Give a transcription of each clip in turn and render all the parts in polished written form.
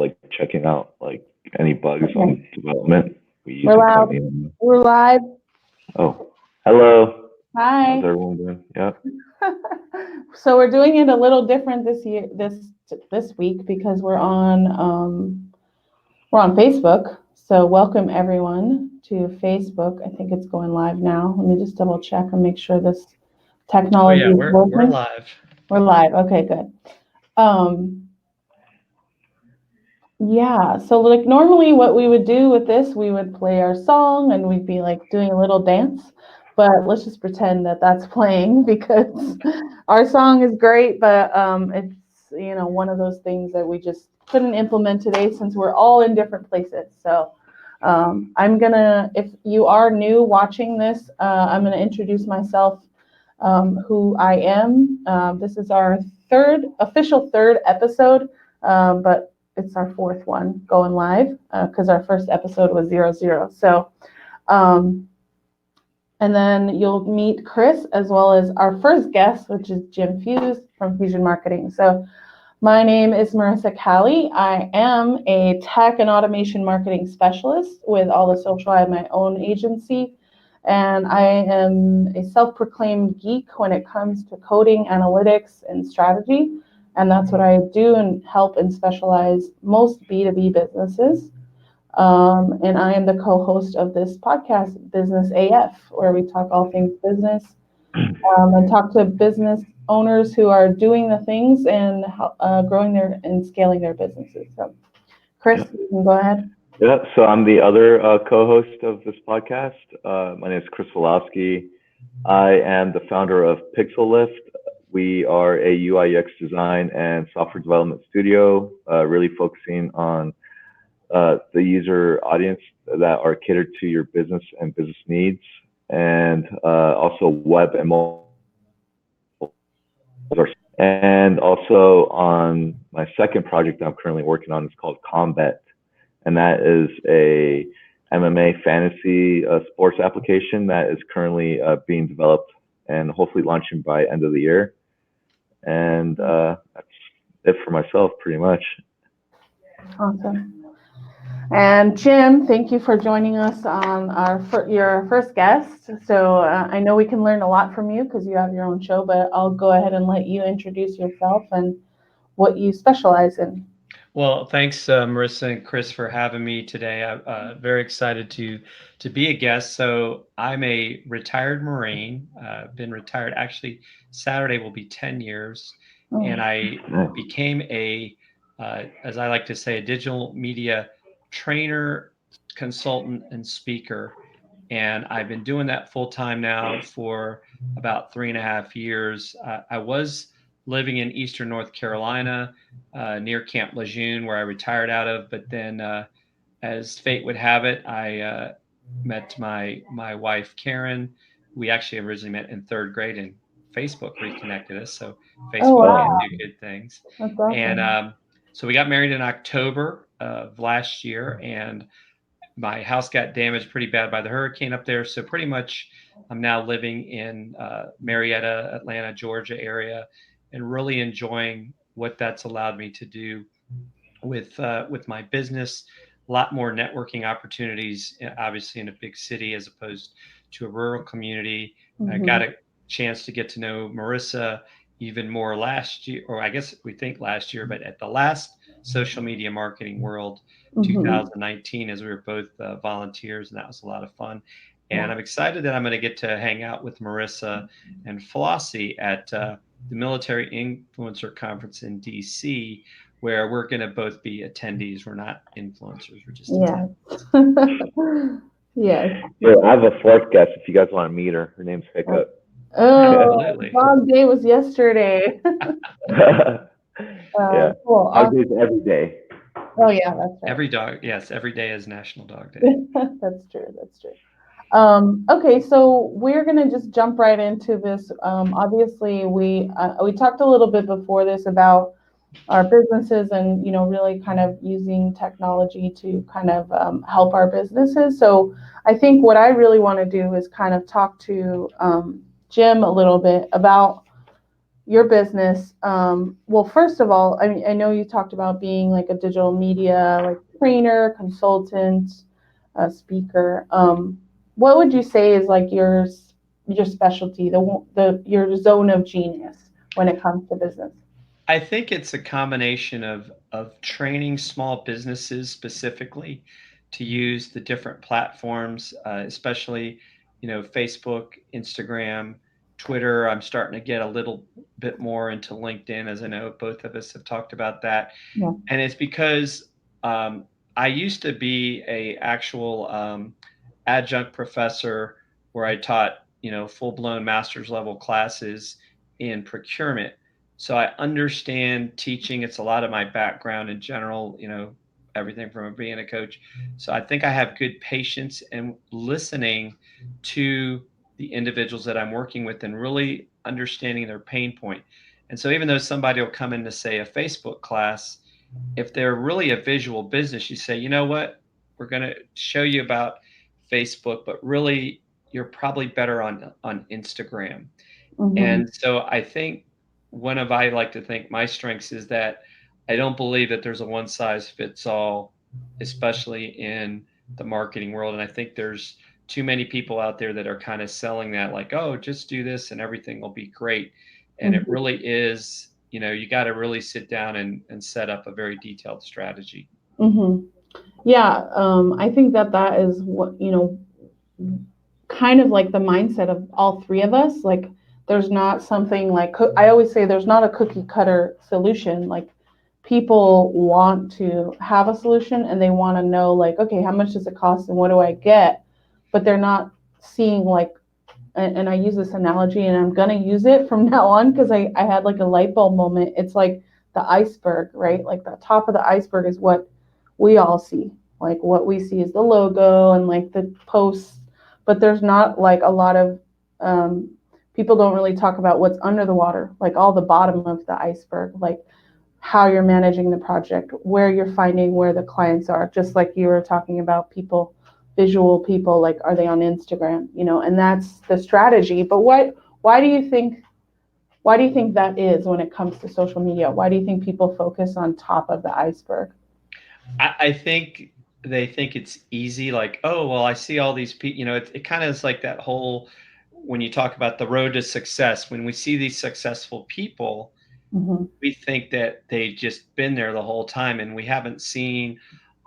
like checking out like any bugs on development. We We're usually loud. point in. We're live. Oh, hello. Hi. How's everyone doing? Yeah. So we're doing it a little different this week because we're on Facebook. So welcome everyone to Facebook. I think it's going live now. Let me just double check and make sure this technology is working. We're live. We're live. Okay, good. Yeah, so like normally what we would do with this, we would play our song and we'd be like doing a little dance, but let's just pretend that that's playing because our song is great, but it's, one of those things that we just couldn't implement today since we're all in different places. So if you are new watching this, I'm gonna introduce myself, who I am. This is our official third episode, but it's our fourth one going live because our first episode was 00. So, and then you'll meet Chris as well as our first guest, which is Jim Fuhs from Fuhsion Marketing. So my name is Marissa Callie. I am a tech and automation marketing specialist with All the Social. I have my own agency, and I am a self-proclaimed geek when it comes to coding, analytics, and strategy. And that's what I do and help and specialize most B2B businesses. And I am the co-host of this podcast, Business AF, where we talk all things business and talk to business owners who are doing the things and growing and scaling their businesses. So, Chris, you can go ahead. Yeah, so I'm the other co-host of this podcast. My name is Chris Wolowski. I am the founder of Pixel. We are a UI/UX design and software development studio, really focusing on the user audience that are catered to your business and business needs, and also web and mobile. And also on my second project that I'm currently working on is called Combat, and that is a MMA fantasy sports application that is currently being developed and hopefully launching by end of the year. And that's it for myself, pretty much. Awesome. And Jim, thank you for joining us on your first guest. So I know we can learn a lot from you because you have your own show, but I'll go ahead and let you introduce yourself and what you specialize in. Well, thanks, Marissa and Chris, for having me today. I'm very excited to be a guest. So I'm a retired Marine. Been retired. Actually, Saturday will be 10 years. Oh. And I became as I like to say, a digital media trainer, consultant, and speaker. And I've been doing that full time now for about 3.5 years. I was living in Eastern North Carolina, near Camp Lejeune, where I retired out of. But then, as fate would have it, I met my wife, Karen. We actually originally met in 3rd grade, and Facebook reconnected us. So Facebook can do good things. That's awesome. And so we got married in October of last year, and my house got damaged pretty bad by the hurricane up there. So pretty much I'm now living in Marietta, Atlanta, Georgia area, and really enjoying what that's allowed me to do with my business. A lot more networking opportunities, obviously in a big city as opposed to a rural community. Mm-hmm. I got a chance to get to know Marissa even more last year, or I guess we think last year, but at the last Social Media Marketing World, mm-hmm. 2019, as we were both volunteers, and that was a lot of fun. And I'm excited that I'm going to get to hang out with Marissa and Flossie at the Military Influencer Conference in DC, where we're going to both be attendees. We're not influencers, we're just attendees. Yes. Yeah, I have a fourth guest if you guys want to meet her. Her name's Hiccup. Oh, dog day was yesterday. Yeah. Cool. Dog days every day. Oh yeah, that's right. Every day is National Dog Day. That's true. Okay, so we're gonna just jump right into this. Obviously, we talked a little bit before this about our businesses and really kind of using technology to kind of help our businesses. So I think what I really want to do is kind of talk to Jim a little bit about your business, well, first of all, I mean, I know you talked about being like a digital media like trainer, consultant, speaker. What would you say is like your specialty, your zone of genius when it comes to business? I think it's a combination of training small businesses specifically to use the different platforms, especially, Facebook, Instagram, Twitter. I'm starting to get a little bit more into LinkedIn, as I know both of us have talked about that. Yeah. And it's because I used to be a actual adjunct professor where I taught, full blown master's level classes in procurement. So I understand teaching. It's a lot of my background in general, everything from being a coach. So I think I have good patience and listening to the individuals that I'm working with and really understanding their pain point. And so even though somebody will come into, say, a Facebook class, if they're really a visual business, you say, you know what, we're going to show you about Facebook, but really you're probably better on Instagram. Mm-hmm. And so I think one of I like to think my strengths is that I don't believe that there's a one size fits all, especially in the marketing world. And I think there's too many people out there that are kind of selling that like, oh, just do this and everything will be great. And it Mm-hmm. really is, you got to really sit down and set up a very detailed strategy. Mm-hmm. Yeah, I think that is what, kind of like the mindset of all three of us. Like, there's not something like, I always say there's not a cookie cutter solution. Like, people want to have a solution and they want to know, like, okay, how much does it cost and what do I get? But they're not seeing, like, and I use this analogy and I'm going to use it from now on because I had like a light bulb moment. It's like the iceberg, right? Like, the top of the iceberg is what we all see. Like, what we see is the logo and like the posts, but there's not like a lot of people don't really talk about what's under the water, like all the bottom of the iceberg, like how you're managing the project, where you're finding where the clients are, just like you were talking about people, visual people, like are they on Instagram, and that's the strategy. But why do you think that is when it comes to social media? Why do you think people focus on top of the iceberg? I think they think it's easy, like, oh, well, I see all these people, it kind of is like that whole, when you talk about the road to success, when we see these successful people, Mm-hmm. we think that they just been there the whole time and we haven't seen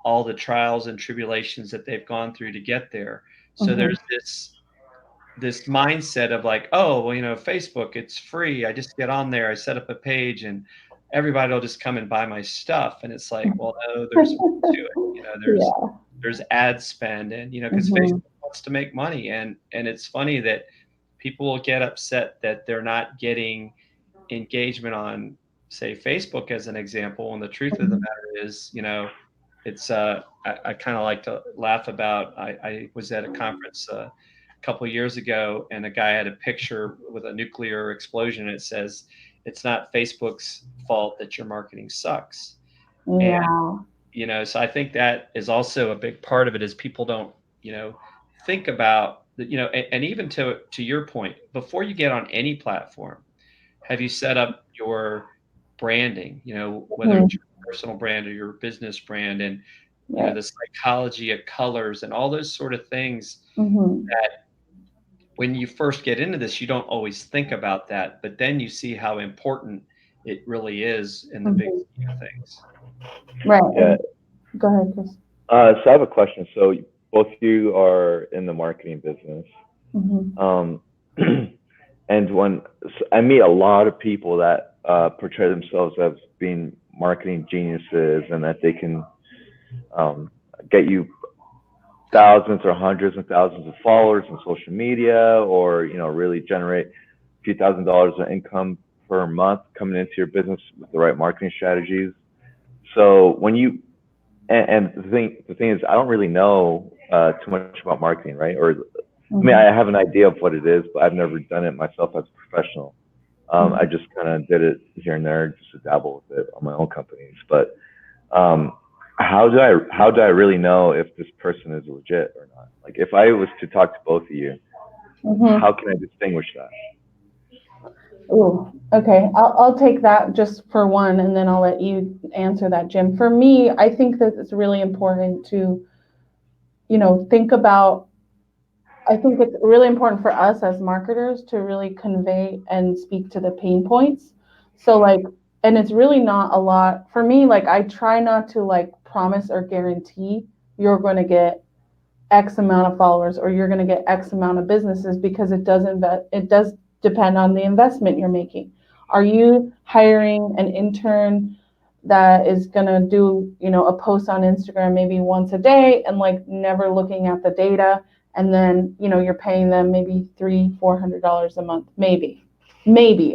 all the trials and tribulations that they've gone through to get there. So Mm-hmm. there's this mindset of like, oh, well, Facebook, it's free. I just get on there, I set up a page and everybody will just come and buy my stuff. And it's like, well, no, there's more to it. Yeah. There's ad spend and, because Mm-hmm. Facebook wants to make money. And it's funny that people will get upset that they're not getting engagement on, say, Facebook as an example. And the truth of the matter is, it's I kind of like to laugh about. I was at a conference a couple of years ago, and a guy had a picture with a nuclear explosion. And it says, "It's not Facebook's fault that your marketing sucks." And Yeah. so I think that is also a big part of it. Is people don't think about that. And even to your point, before you get on any platform, have you set up your branding, whether Mm-hmm. it's your personal brand or your business brand, and Right. the psychology of colors and all those sort of things Mm-hmm. that when you first get into this, you don't always think about that, but then you see how important it really is in the big Mm-hmm. scheme of things. Right. Yeah. And go ahead, Chris. So I have a question. So both of you are in the marketing business. Mm-hmm. Um, and when I meet a lot of people that portray themselves as being marketing geniuses and that they can get you thousands or hundreds and thousands of followers on social media, or really generate a few $1,000s of income per month coming into your business with the right marketing strategies. So when you and the thing is, I don't really know too much about marketing, right? Or I mean, Mm-hmm. I have an idea of what it is, but I've never done it myself as a professional. I just kind of did it here and there just to dabble with it on my own companies. But um, how do I really know if this person is legit or not? Like, if I was to talk to both of you, Mm-hmm. how can I distinguish that? Oh, okay. I'll take that just for one, and then I'll let you answer that, Jim. For me, I think that it's really important to, think about. I think it's really important for us as marketers to really convey and speak to the pain points. So like, and it's really not a lot for me. Like, I try not to like promise or guarantee you're going to get X amount of followers or you're going to get X amount of businesses because it does depend on the investment you're making. Are you hiring an intern that is going to do, a post on Instagram maybe once a day and like never looking at the data, and then, you're paying them maybe $300-400 a month, maybe,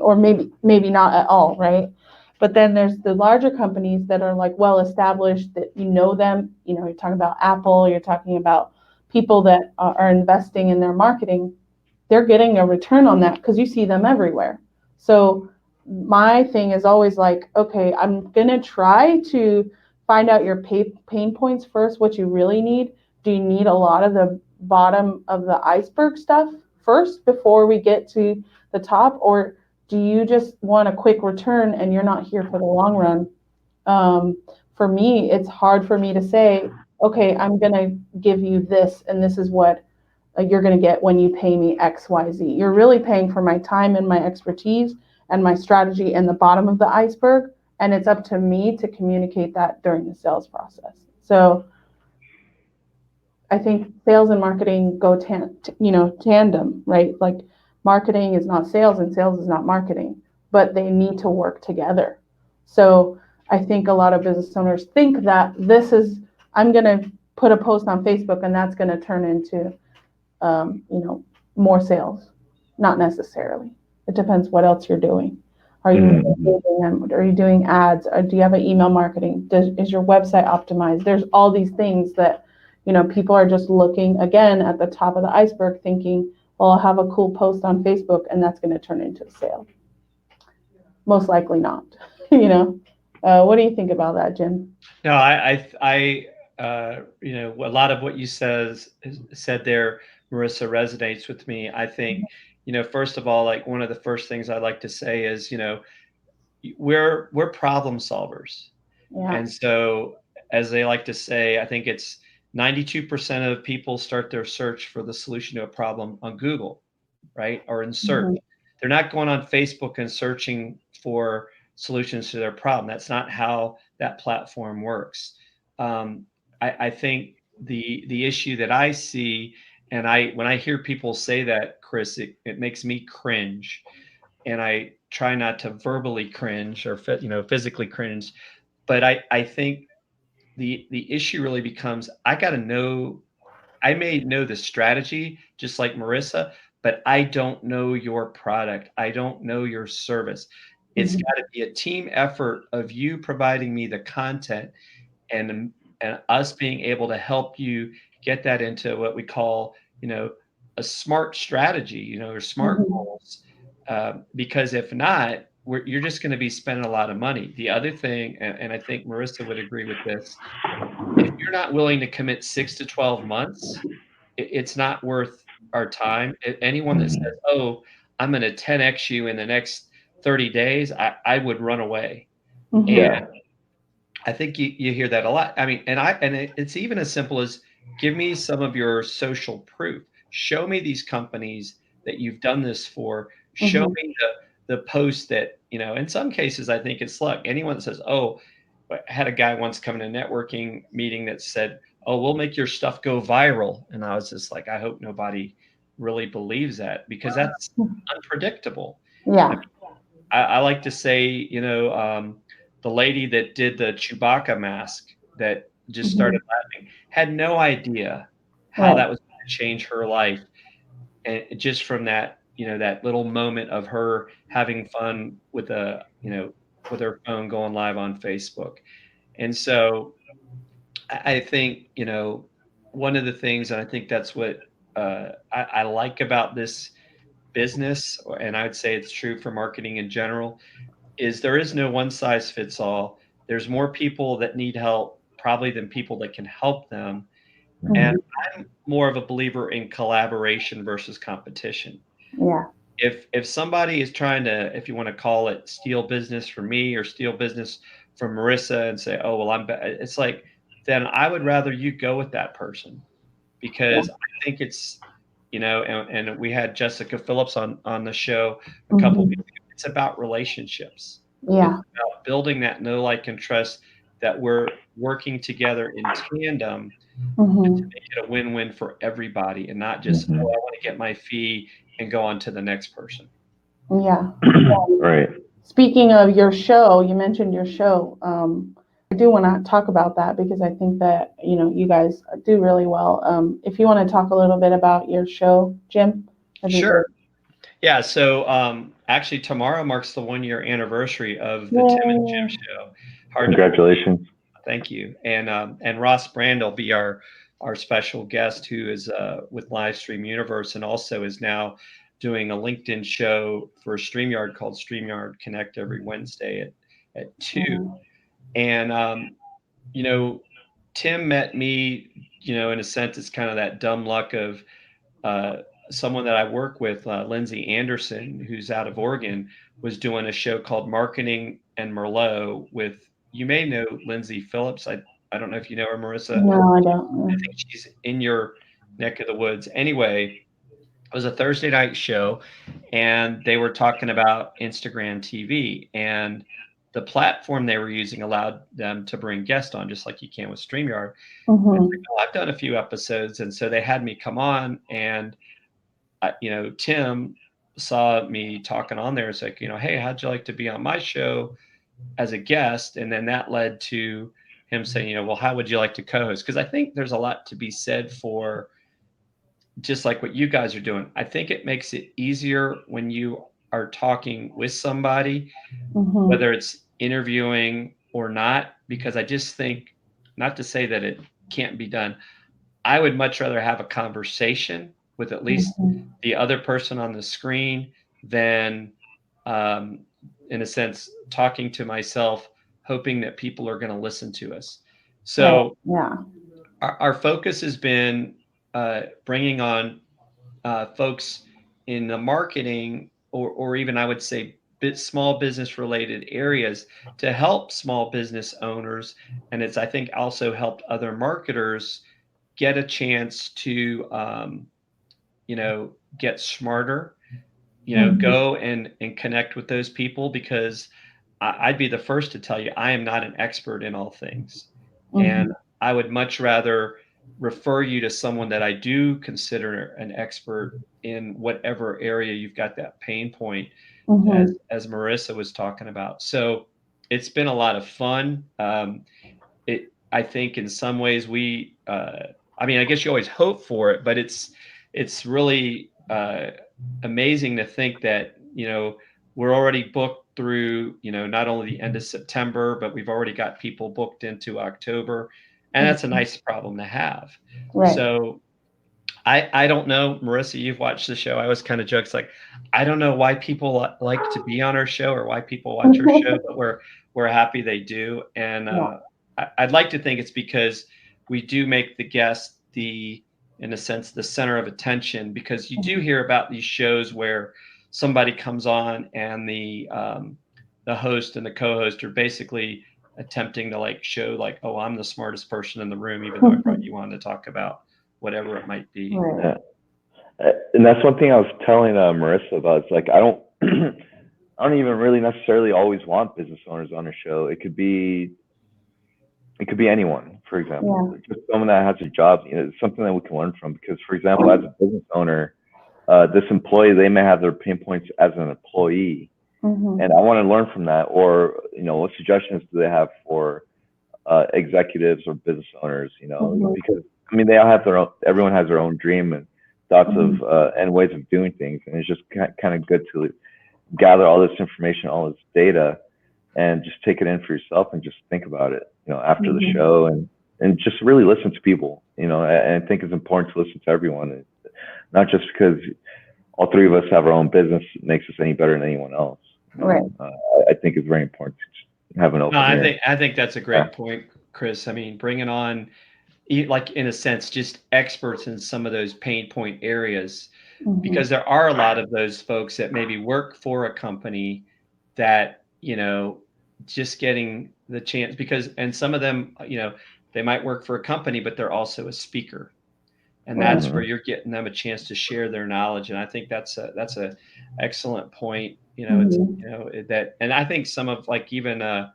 or maybe not at all, right? But then there's the larger companies that are like well established, that them, you're talking about Apple, you're talking about people that are investing in their marketing. They're getting a return on that because you see them everywhere. So my thing is always like, okay, I'm going to try to find out your pain points first, what you really need. Do you need a lot of the bottom of the iceberg stuff first before we get to the top? Or do you just want a quick return and you're not here for the long run? For me, it's hard for me to say, okay, I'm going to give you this, and this is what you're going to get when you pay me X, Y, Z. You're really paying for my time and my expertise and my strategy and the bottom of the iceberg. And it's up to me to communicate that during the sales process. So I think sales and marketing go tandem, right? Like marketing is not sales and sales is not marketing, but they need to work together. So I think a lot of business owners think that I'm going to put a post on Facebook and that's going to turn into, more sales. Not necessarily. It depends what else you're doing. Are you doing ads? Or do you have an email marketing? Is your website optimized? There's all these things that, people are just looking again at the top of the iceberg thinking, well, I'll have a cool post on Facebook and that's going to turn into a sale. Most likely not, What do you think about that, Jim? No, a lot of what you said there, Marissa, resonates with me. I think, first of all, like one of the first things I like to say is, we're problem solvers. Yeah. And so, as they like to say, I think it's 92% of people start their search for the solution to a problem on Google, right? Or in search. Mm-hmm. They're not going on Facebook and searching for solutions to their problem. That's not how that platform works. I think the issue that I see, and when I hear people say that, Chris, it makes me cringe, and I try not to verbally cringe or physically cringe, but I think the issue really becomes I may know the strategy just like Marissa, but I don't know your product. I don't know your service. It's got to be a team effort of you providing me the content and us being able to help you get that into what we call, a smart strategy, or smart goals. Because if not, you're just going to be spending a lot of money. The other thing, and I think Marissa would agree with this, if you're not willing to commit 6 to 12 months, it's not worth our time. Anyone that says, "Oh, I'm going to 10x you in the next 30 days," I would run away. Mm-hmm. And Yeah. I think you hear that a lot. I mean, it's even as simple as give me some of your social proof. Show me these companies that you've done this for. Show me the post that, in some cases, I think it's luck. Anyone that says, "Oh," I had a guy once come in a networking meeting that said, "Oh, we'll make your stuff go viral." And I was just like, I hope nobody really believes that because that's unpredictable. Yeah. I like to say, the lady that did the Chewbacca mask that just started laughing had no idea how Right. that was going to change her life. And just from that, that little moment of her having fun with with her phone going live on Facebook. And so I think, one of the things, and I think that's what I like about this business, and I'd say it's true for marketing in general, is there is no one size fits all. There's more people that need help probably than people that can help them. And Mhm. I'm more of a believer in collaboration versus competition. Yeah. if somebody is trying to, if you want to call it steal business from me or steal business from Marissa and say, oh, well, it's like, then I would rather you go with that person, because I think it's, and we had Jessica Phillips on the show a couple weeks ago. It's about relationships. Yeah. It's about building that know, like, and trust, that we're working together in tandem to make it a win-win for everybody, and not just, oh, I want to get my fee and go on to the next person. Yeah. Right. Speaking of your show, you mentioned your show. I do want to talk about that because I think that, you guys do really well. If you want to talk a little bit about your show, Jim. Sure. Yeah. So actually, tomorrow marks the 1-year anniversary of the Yay. Tim and Jim Show. Congratulations. Thank you. And Ross Brand will be our special guest, who is with Livestream Universe, and also is now doing a LinkedIn show for StreamYard called StreamYard Connect every Wednesday at 2. And Tim met me, in a sense, it's kind of that dumb luck of someone that I work with, Lindsay Anderson, who's out of Oregon, was doing a show called Marketing and Merlot with, you may know Lindsay Phillips. I don't know if you know her, Marissa. No, I don't. I think she's in your neck of the woods. Anyway, it was a Thursday night show, and they were talking about Instagram TV, and the platform they were using allowed them to bring guests on, just like you can with StreamYard. I've done a few episodes, and so they had me come on, and Tim saw me talking on there. It's like, hey, how'd you like to be on my show as a guest? And then that led to him saying, well, how would you like to co-host? Because I think there's a lot to be said for just like what you guys are doing. I think it makes it easier when you are talking with somebody, whether it's interviewing or not, because I just think, not to say that it can't be done, I would much rather have a conversation with at least the other person on the screen than, in a sense, talking to myself, hoping that people are going to listen to us. So our focus has been bringing on folks in the marketing, or even, I would say, small business related areas, to help small business owners. And it's, I think, also helped other marketers get a chance to, get smarter, go and connect with those people, because I'd be the first to tell you, I am not an expert in all things. And I would much rather refer you to someone that I do consider an expert in whatever area you've got that pain point, as Marissa was talking about. So it's been a lot of fun. I think in some ways I guess you always hope for it, but it's really amazing to think that, we're already booked through, not only the end of September, but we've already got people booked into October. And that's a nice problem to have. Right. So I don't know, Marissa, you've watched the show. I always kind of joke, it's like, I don't know why people like to be on our show or why people watch our show, but we're happy they do. And I'd like to think it's because we do make the guest in a sense, the center of attention, because you do hear about these shows where somebody comes on and the host and the co-host are basically attempting to show oh, I'm the smartest person in the room, even though I brought you on to talk about whatever it might be. Yeah. And that's one thing I was telling Marissa about. It's like, I don't even really necessarily always want business owners on a show. It could be anyone, for example, just someone that has a job. It's something that we can learn from, because, for example, as a business owner, this employee, they may have their pain points as an employee, and I want to learn from that. Or, what suggestions do they have for executives or business owners? Because they all have their own. Everyone has their own dream and thoughts of and ways of doing things, and it's just kind of good to gather all this information, all this data, and just take it in for yourself and just think about it, after the show, and just really listen to people, and I think it's important to listen to everyone, not just because all three of us have our own business makes us any better than anyone else. Right. I think it's very important to have an open ear. I think that's a great point, Chris. Bringing on, in a sense, just experts in some of those pain point areas. because there are a lot of those folks that maybe work for a company that, just getting the chance and some of them, they might work for a company, but they're also a speaker. And that's Right. where you're getting them a chance to share their knowledge. And I think that's a excellent point. It's, and I think some of even,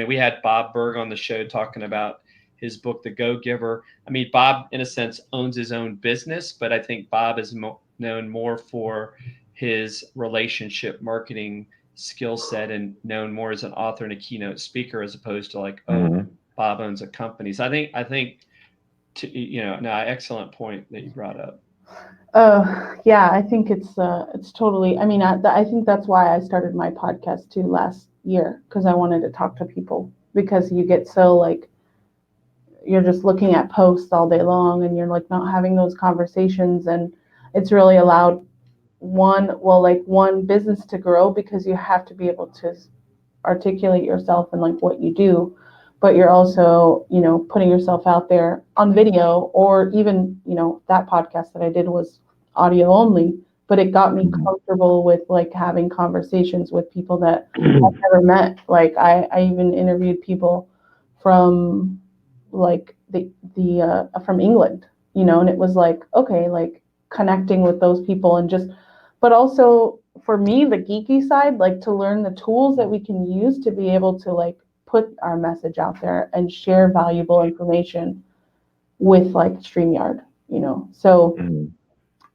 we had Bob Berg on the show talking about his book, The Go-Giver. Bob, in a sense, owns his own business, but I think Bob is known more for his relationship marketing skill set and known more as an author and a keynote speaker, as opposed to Bob owns a company. So I think excellent point that you brought up. Yeah, I think it's totally, I think that's why I started my podcast too last year, because I wanted to talk to people, because you get so you're just looking at posts all day long and you're not having those conversations, and it's really allowed one business to grow, because you have to be able to articulate yourself and what you do, but you're also putting yourself out there on video, or even that podcast that I did was audio only, but it got me comfortable with having conversations with people that I've never met. I even interviewed people from from England, and it was okay, connecting with those people, and but also for me, the geeky side, to learn the tools that we can use to be able to put our message out there and share valuable information with StreamYard, So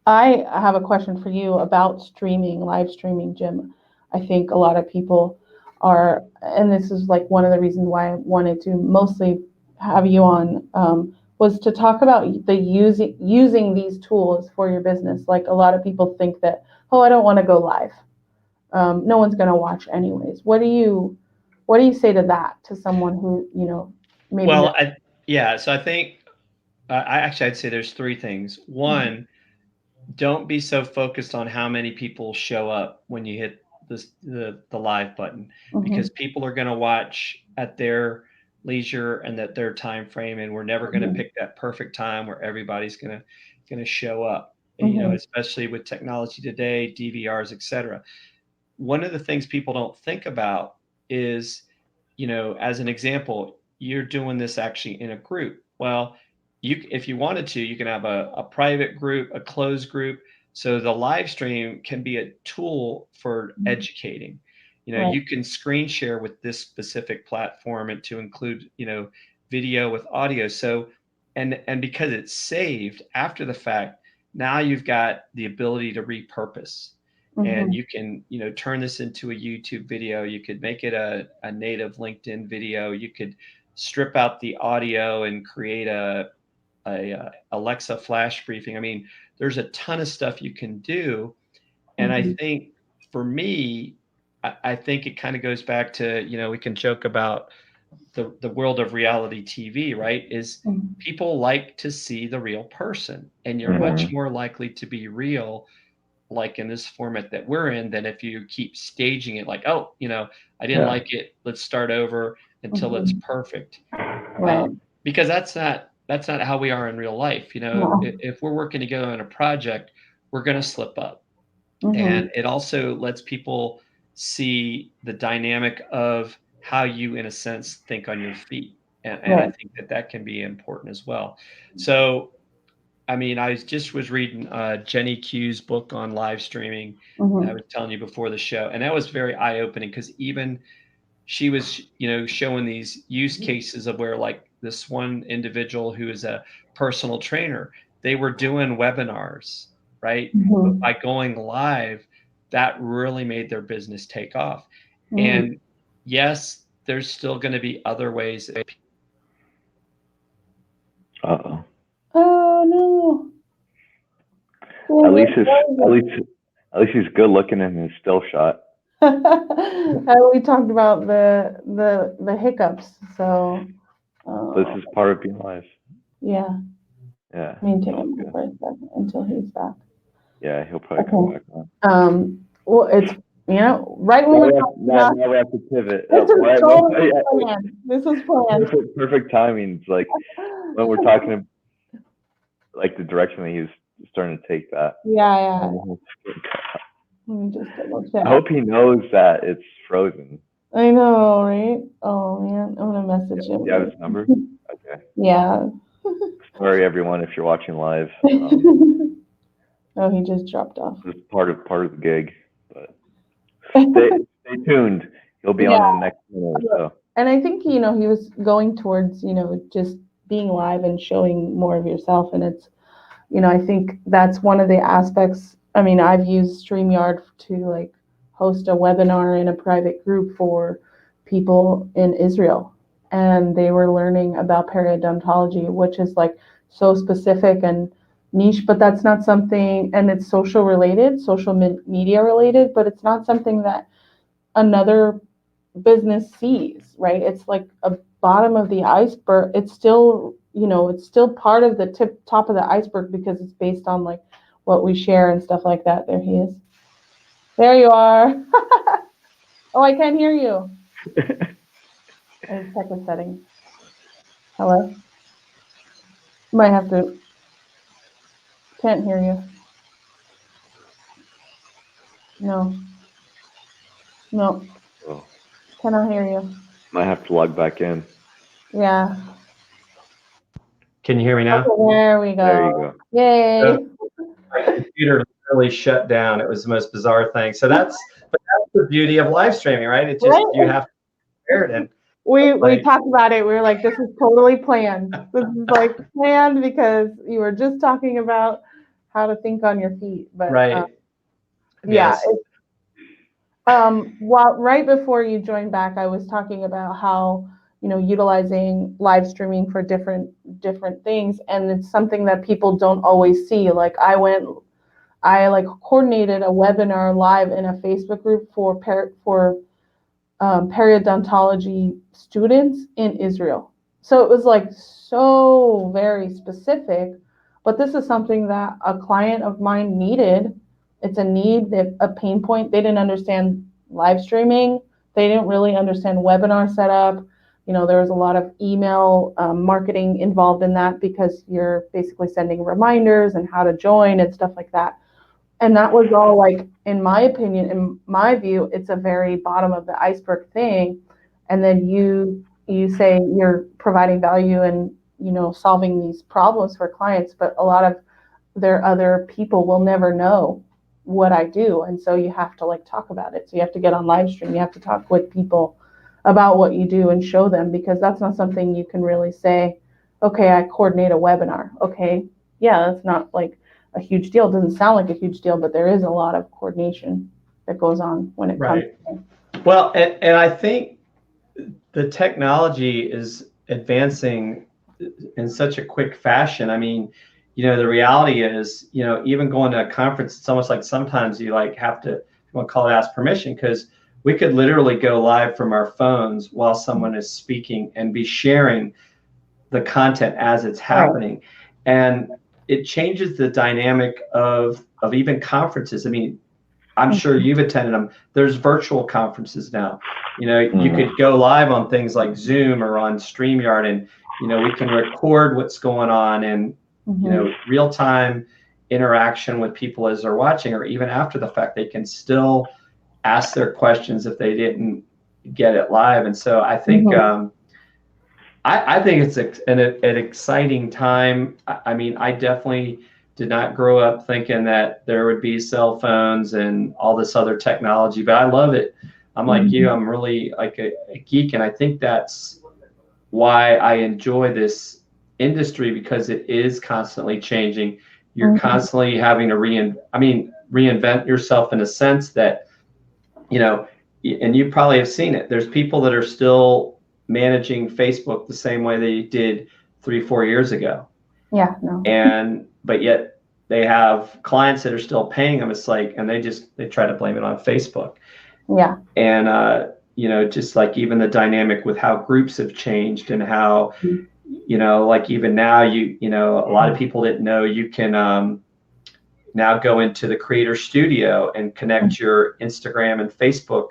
I have a question for you about live streaming, Jim. I think a lot of people are, and this is one of the reasons why I wanted to mostly have you on, was to talk about using these tools for your business. A lot of people think that, oh, I don't want to go live. No one's going to watch anyways. What do you say to that, to someone who, maybe? Well, so I think, I'd say there's three things. One, don't be so focused on how many people show up when you hit the live button, because people are going to watch at their leisure and at their time frame, and we're never going to pick that perfect time where everybody's going to show up. And, especially with technology today, DVRs, etc. One of the things people don't think about is, as an example, you're doing this actually in a group. Well, if you wanted to, you can have a private group, a closed group. So the live stream can be a tool for educating. Right. You can screen share with this specific platform and to include, video with audio. So, and because it's saved after the fact, now you've got the ability to repurpose. And you can, turn this into a YouTube video. You could make it a native LinkedIn video. You could strip out the audio and create a Alexa flash briefing. There's a ton of stuff you can do. And I think for me, I think it kind of goes back to, we can joke about the world of reality TV, right? Is people like to see the real person, and you're much more likely to be real, in this format that we're in, than if you keep staging it oh, I didn't like it, let's start over until it's perfect. Right. Because that's not how we are in real life. No. If we're working together on a project, we're going to slip up. And it also lets people see the dynamic of how you, in a sense, think on your feet. And I think that can be important as well. So, I just was reading Jenny Q's book on live streaming that I was telling you before the show. And that was very eye-opening, because even she was, showing these use cases of where this one individual who is a personal trainer, they were doing webinars, right? But by going live, that really made their business take off. And yes, there's still going to be other ways. Uh-oh. Oh no. At least he's good looking in his still shot. We talked about the hiccups, so This is part of being live. Yeah. Yeah. Take him for a second until he's back. Yeah, he'll probably come back on. Well, it's right when now we have to pivot. This is totally planned. This is planned. Perfect timing. It's when we're talking, the direction that he's starting to take that. Yeah. Let me just double check. I hope he knows that it's frozen. I know, right? Oh man, I'm gonna message him. Do you have his number? Okay. Yeah. Sorry, everyone, if you're watching live. Oh, he just dropped off. It's part of the gig, but stay tuned. He'll be on in the next minute or so. And I think, he was going towards, just being live and showing more of yourself. And it's, I think that's one of the aspects. I mean, I've used StreamYard to like host a webinar in a private group for people in Israel. And they were learning about periodontology, which is like so specific and niche, but that's not something, and it's social media related, but it's not something that another business sees, right? It's like a bottom of the iceberg. It's still, it's still part of the top of the iceberg because it's based on like what we share and stuff like that. There he is. There you are. Oh, I can't hear you. Let's check the settings. Hello? Might have to. Can't hear you. No. Oh, Cannot hear you. might have to log back in. Yeah. Can you hear me now? Okay, there we go. There you go. Yay. My computer literally shut down. It was the most bizarre thing. So that's the beauty of live streaming, right? It just, you have to prepare it. And we talked about it. We were like, this is totally planned. This is like planned because you were just talking about how to think on your feet. But right. yeah. Yes. Well, right before you joined back, I was talking about how, utilizing live streaming for different things, and it's something that people don't always see. Like I coordinated a webinar live in a Facebook group for periodontology students in Israel. So it was like so very specific, but this is something that a client of mine needed. It's a need, a pain point. They didn't understand live streaming. They didn't really understand webinar setup. There was a lot of email marketing involved in that because you're basically sending reminders and how to join and stuff like that. And that was all like, in my opinion, in my view, it's a very bottom of the iceberg thing. And then you say you're providing value and, solving these problems for clients, but a lot of their other people will never know what I do. And so you have to like talk about it. So you have to get on live stream. You have to talk with people about what you do and show them, because that's not something you can really say, okay, I coordinate a webinar. Okay. Yeah, that's not like a huge deal. It doesn't sound like a huge deal, but there is a lot of coordination that goes on when it comes to. Well, and I think the technology is advancing in such a quick fashion. I mean, the reality is, even going to a conference, it's almost like sometimes you like have to, you want to call it, ask permission, because we could literally go live from our phones while someone is speaking and be sharing the content as it's happening. Right. And it changes the dynamic of even conferences. I mean, I'm sure you've attended them. There's virtual conferences now. You could go live on things like Zoom or on StreamYard, and, we can record what's going on, and, real-time interaction with people as they're watching, or even after the fact, they can still ask their questions if they didn't get it live. And so I think, I think it's an exciting time. I mean, I definitely did not grow up thinking that there would be cell phones and all this other technology, but I love it. I'm like you, I'm really like a geek. And I think that's why I enjoy this industry, because it is constantly changing. You're constantly having to reinvent yourself in a sense that, and you probably have seen it. There's people that are still managing Facebook the same way they did 3-4 years ago. Yeah, no. But yet they have clients that are still paying them. It's like, and they try to blame it on Facebook. Yeah. And, just like even the dynamic with how groups have changed, and how, like even now, a lot of people didn't know you can now go into the Creator Studio and connect your Instagram and Facebook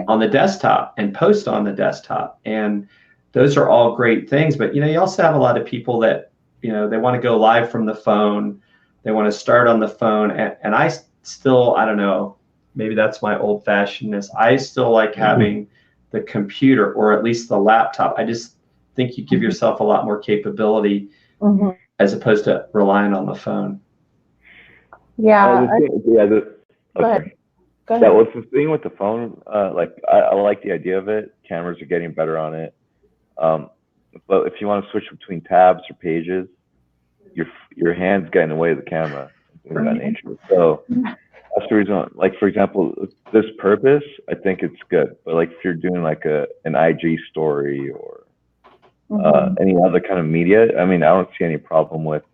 on the desktop and post on the desktop. And those are all great things. But, you also have a lot of people that, they want to go live from the phone. they want to start on the phone. And I still, I don't know, maybe that's my old fashionedness. I still like having the computer, or at least the laptop. I just think you give yourself a lot more capability as opposed to relying on the phone. Yeah. Go ahead. That was the thing with the phone. Like I like the idea of it. Cameras are getting better on it. But if you want to switch between tabs or pages, your hands get in the way of the camera, things of that nature. So that's the reason. Like for example, this purpose, I think it's good. But like if you're doing like an IG story or any other kind of media, I mean, I don't see any problem with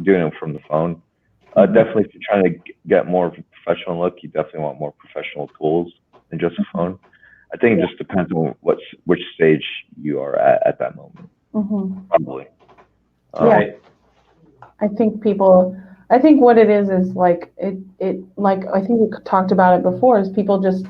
doing it from the phone. Definitely, if you're trying to get more of a professional look, you definitely want more professional tools than just a phone. I think it just depends on which stage you are at that moment. Probably. Right. I think what it is like it like I think we talked about it before, is people just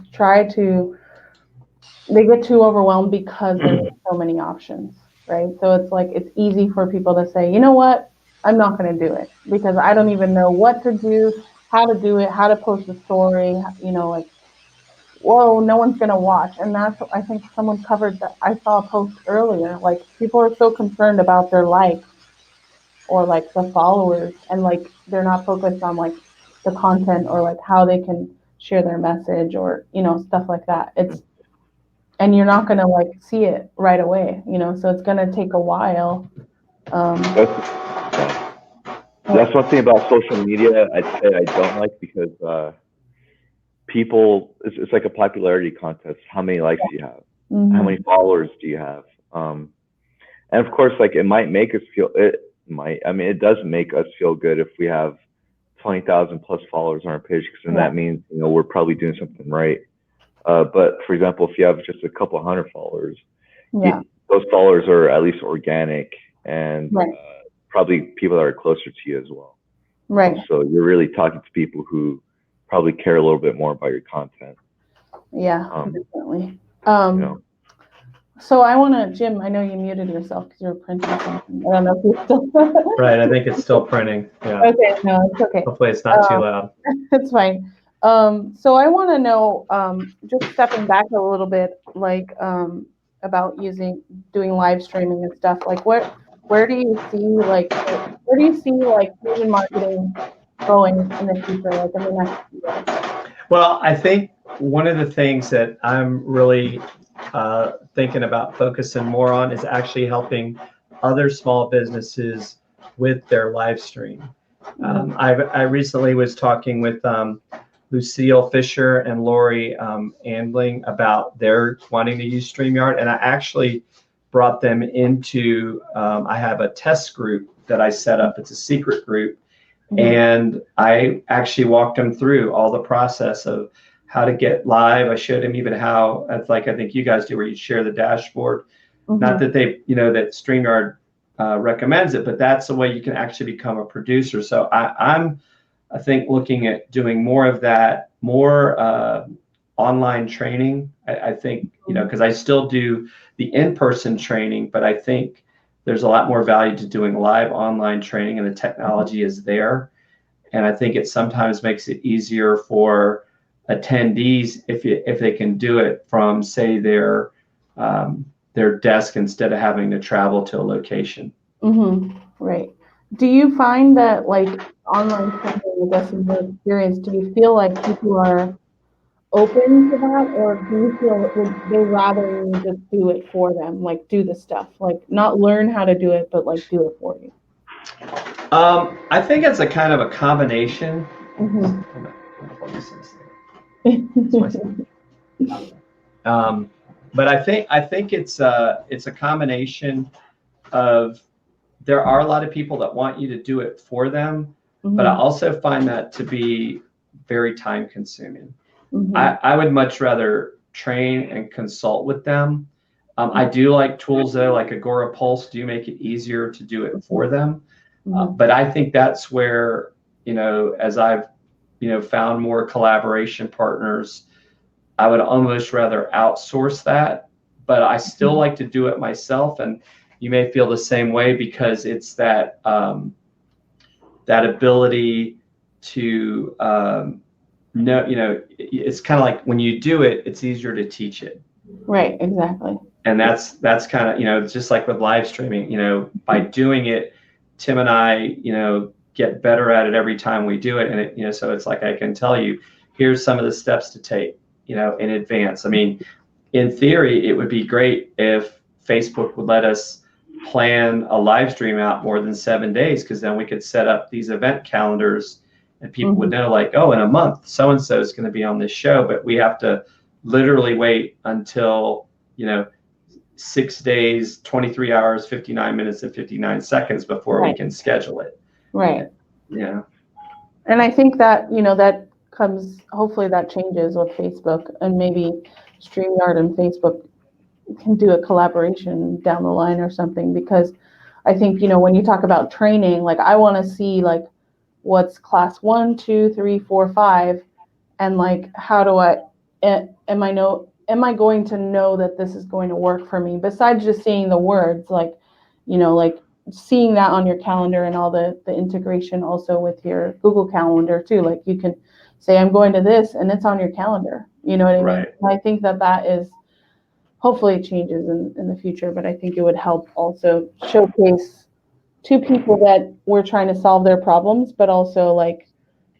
they get too overwhelmed because there's so many options, right? So it's like it's easy for people to say, you know what, I'm not going to do it because I don't even know what to do, how to do it, how to post a story, like, whoa, no one's going to watch. And that's, I think someone covered that. I saw a post earlier, like people are so concerned about their likes or like the followers, and like they're not focused on like the content or like how they can share their message or, stuff like that. And you're not going to like see it right away, so it's going to take a while. That's one thing about social media I'd say I don't like, because people, it's like a popularity contest. How many likes do you have? How many followers do you have? And of course, like it might make us feel, it does make us feel good if we have 20,000 plus followers on our page, because then that means, we're probably doing something right. But for example, if you have just a couple hundred followers, those followers are at least organic and probably people that are closer to you as well. Right. So you're really talking to people who probably care a little bit more about your content. Yeah, definitely. So I want to, Jim, I know you muted yourself because you're printing something. I don't know if you're still. Right, I think it's still printing. Yeah. Okay, no, it's okay. Hopefully it's not too loud. It's fine. So I want to know, just stepping back a little bit, like about doing live streaming and stuff. Like, where do you see Fuhsion Marketing going in the future, like in the next year? Well, I think one of the things that I'm really thinking about focusing more on is actually helping other small businesses with their live stream. I recently was talking with Lucille Fisher and Lori Andling about their wanting to use StreamYard, and I actually brought them into, I have a test group that I set up. It's a secret group, and I actually walked them through all the process of how to get live. I showed them even how, it's like I think you guys do, where you share the dashboard. Not that they, that StreamYard recommends it, but that's the way you can actually become a producer. So I think looking at doing more of that, more online training. I think, because I still do the in-person training, but I think there's a lot more value to doing live online training, and the technology is there. And I think it sometimes makes it easier for attendees if they can do it from, say, their desk instead of having to travel to a location. Right. Do you find that like online training, I guess in your experience, do you feel like people are open to that, or do you feel they rather you just do it for them, like do the stuff, like not learn how to do it, but like do it for you? I think it's a kind of a combination. But I think it's a combination of, there are a lot of people that want you to do it for them, but I also find that to be very time consuming. I would much rather train and consult with them. I do like tools though, like Agora Pulse do make it easier to do it for them. But I think that's where, as I've, found more collaboration partners, I would almost rather outsource that, but I still like to do it myself. And you may feel the same way, because it's that, that ability to know, it's kind of like when you do it, it's easier to teach it. Right, exactly. And that's kind of, it's just like with live streaming, by doing it, Tim and I, get better at it every time we do it. And it, so it's like, I can tell you, here's some of the steps to take, in advance. I mean, in theory, it would be great if Facebook would let us plan a live stream out more than 7 days, because then we could set up these event calendars and people would know, like, oh, in a month, so-and-so is going to be on this show, but we have to literally wait until, 6 days, 23 hours, 59 minutes, and 59 seconds before we can schedule it. Right. Yeah. And I think that, that comes, hopefully that changes with Facebook, and maybe StreamYard and Facebook can do a collaboration down the line or something, because I think, when you talk about training, like I want to see like what's class 1, 2, 3, 4, 5, and like how do am I going to know that this is going to work for me, besides just seeing the words, like, like seeing that on your calendar, and all the integration also with your Google Calendar too. Like you can say, I'm going to this, and it's on your calendar. You know what I mean? Right. And I think that is, hopefully it changes in the future, but I think it would help also showcase to people that we're trying to solve their problems, but also like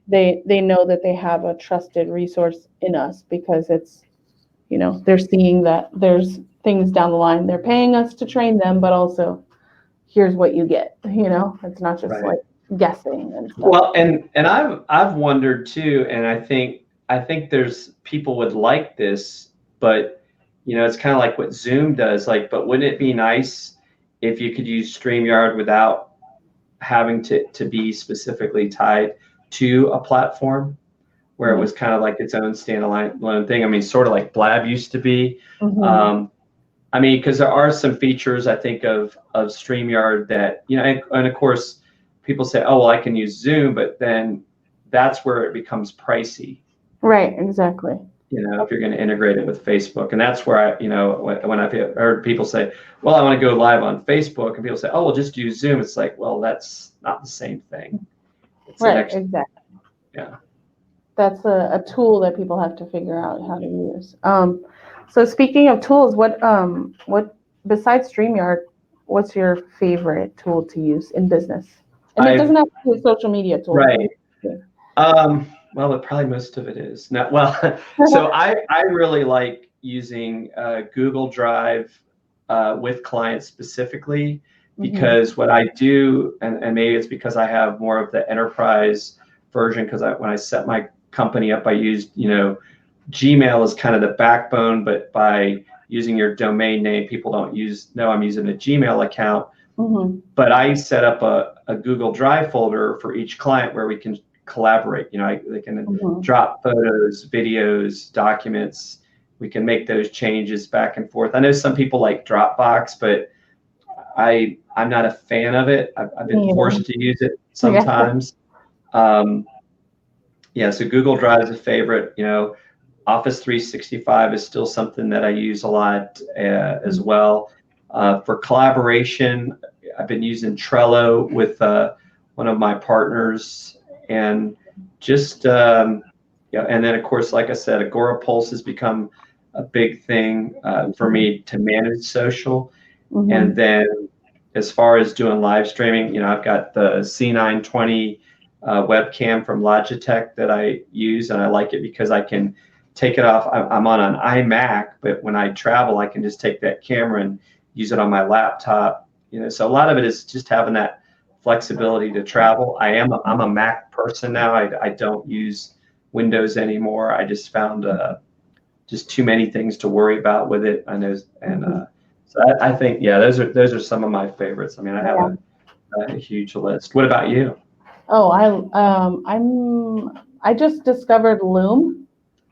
they know that they have a trusted resource in us, because it's, they're seeing that there's things down the line. They're paying us to train them, but also here's what you get. It's not just like guessing and stuff. Well, and I've wondered too, and I think there's people would like this, but it's kind of like what Zoom does. Like, but wouldn't it be nice if you could use StreamYard without having to be specifically tied to a platform, where it was kind of like its own standalone thing? I mean, sort of like Blab used to be. I mean, because there are some features, I think, of StreamYard that, and of course, people say, oh, well, I can use Zoom, but then that's where it becomes pricey. Right, exactly. If you're going to integrate it with Facebook. And that's where when I've heard people say, well, I want to go live on Facebook, and people say, oh, well, just use Zoom. It's like, well, that's not the same thing. It's exactly. Yeah. That's a tool that people have to figure out how to use. So speaking of tools, what besides StreamYard, what's your favorite tool to use in business? And it doesn't have to be a social media tool. Right. Well, probably most of it is. So I really like using Google Drive with clients specifically, because what I do, and maybe it's because I have more of the enterprise version, because when I set my company up, I used, Gmail is kind of the backbone, but by using your domain name, people don't know I'm using a Gmail account. But I set up a Google Drive folder for each client where we can collaborate. They can drop photos, videos, documents. We can make those changes back and forth. I know some people like Dropbox, but I'm not a fan of it. I've been forced to use it sometimes. So Google Drive is a favorite. Office 365 is still something that I use a lot as well. For collaboration, I've been using Trello with one of my partners, and just and then of course, like I said, Agorapulse has become a big thing for me to manage social. And then as far as doing live streaming, I've got the C920 webcam from Logitech that I use, and I like it because I can take it off. I'm on an iMac, but when I travel, I can just take that camera and use it on my laptop. So a lot of it is just having that flexibility to travel. I'm a Mac person now. I don't use Windows anymore. I just found just too many things to worry about with it. I know, and so I think those are some of my favorites. I mean, I have a huge list. What about you? Oh, I just discovered Loom.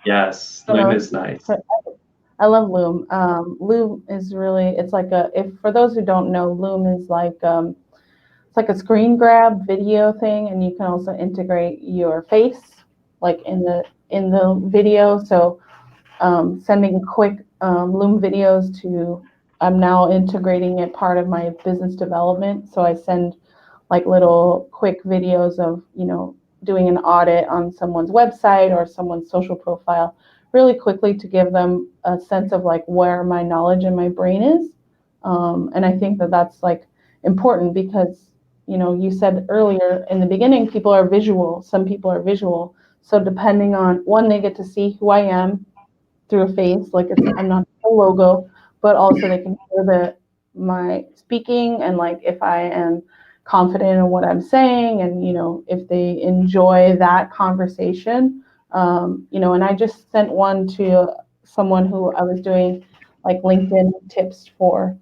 Yes, Loom is nice. I love Loom. Loom is really, it's like for those who don't know, Loom is like it's like a screen grab video thing, and you can also integrate your face like in the video. So sending quick Loom videos I'm now integrating it part of my business development. So I send like little quick videos of, doing an audit on someone's website or someone's social profile really quickly to give them a sense of like where my knowledge and my brain is. And I think that that's like important because, you said earlier in the beginning, people are visual. Some people are visual. So depending on one, they get to see who I am through a face, like I'm not a logo, but also they can hear my speaking and like if I am confident in what I'm saying and, if they enjoy that conversation, and I just sent one to someone who I was doing like LinkedIn tips for,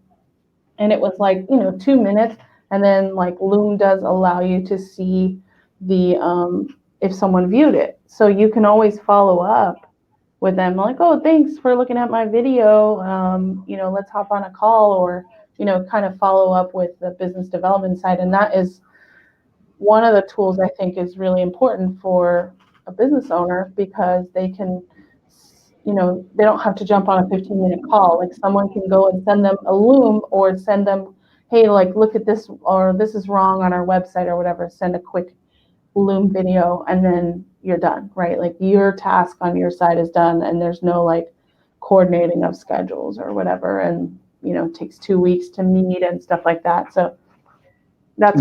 and it was like, 2 minutes. And then like Loom does allow you to see if someone viewed it. So you can always follow up with them like, oh, thanks for looking at my video. Let's hop on a call or, kind of follow up with the business development side. And that is one of the tools I think is really important for a business owner because they can, they don't have to jump on a 15-minute call. Like someone can go and send them a Loom or send them, hey, like, look at this, or this is wrong on our website or whatever. Send a quick Loom video and then you're done, right? Like your task on your side is done and there's no like coordinating of schedules or whatever. And, it takes 2 weeks to meet and stuff like that. So that's